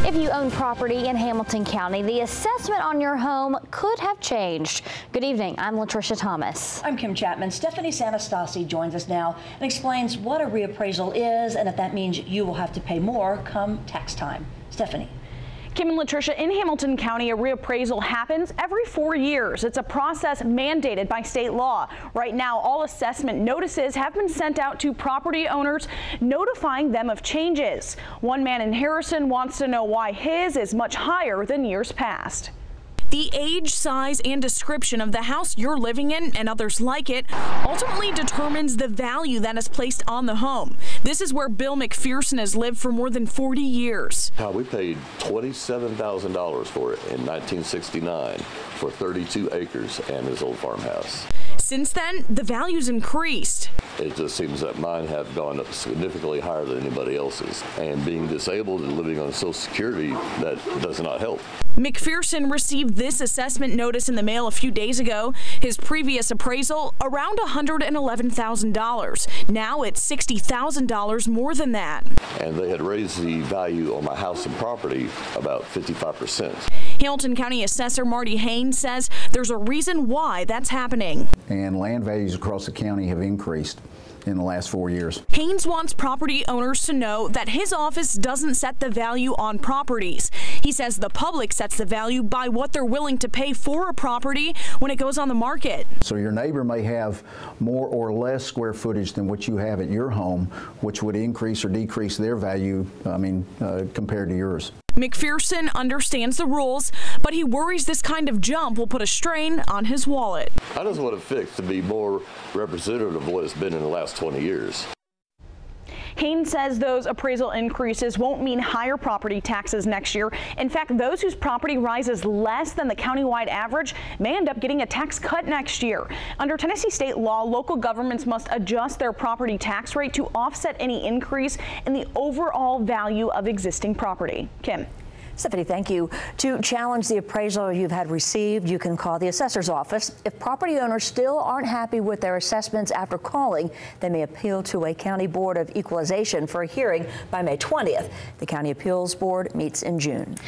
If you own property in Hamilton County, the assessment on your home could have changed. Good evening, I'm Latricia Thomas. I'm Kim Chapman. Stephanie Sanastasi joins us now and explains what a reappraisal is and if that means you will have to pay more come tax time. Stephanie. Kim and Latricia, in Hamilton County, a reappraisal happens every 4 years. It's a process mandated by state law. Right now, all assessment notices have been sent out to property owners, notifying them of changes. One man in Harrison wants to know why his is much higher than years past. The age, size, and description of the house you're living in and others like it ultimately determines the value that is placed on the home. This is where Bill McPherson has lived for more than 40 years. We paid $27,000 for it in 1969 for 32 acres and his old farmhouse. Since then, the value's increased. It just seems that mine have gone up significantly higher than anybody else's. And being disabled and living on Social Security, that does not help. McPherson received this assessment notice in the mail a few days ago. His previous appraisal, around $111,000. Now it's $60,000 more than that. And they had raised the value on my house and property about 55%. Hamilton County Assessor Marty Haynes says there's a reason why that's happening. And land values across the county have increased in the last 4 years. Haynes wants property owners to know that his office doesn't set the value on properties. He says the public sets the value by what they're willing to pay for a property when it goes on the market. So your neighbor may have more or less square footage than what you have at your home, which would increase or decrease their value, compared to yours. McPherson understands the rules, but he worries this kind of jump will put a strain on his wallet. I just want it fixed to be more representative of what it's been in the last 20 years. Haynes says those appraisal increases won't mean higher property taxes next year. In fact, those whose property rises less than the countywide average may end up getting a tax cut next year. Under Tennessee state law, local governments must adjust their property tax rate to offset any increase in the overall value of existing property. Kim. Stephanie, thank you. To challenge the appraisal you've had received, you can call the assessor's office. If property owners still aren't happy with their assessments after calling, they may appeal to a county board of equalization for a hearing by May 20th. The county appeals board meets in June.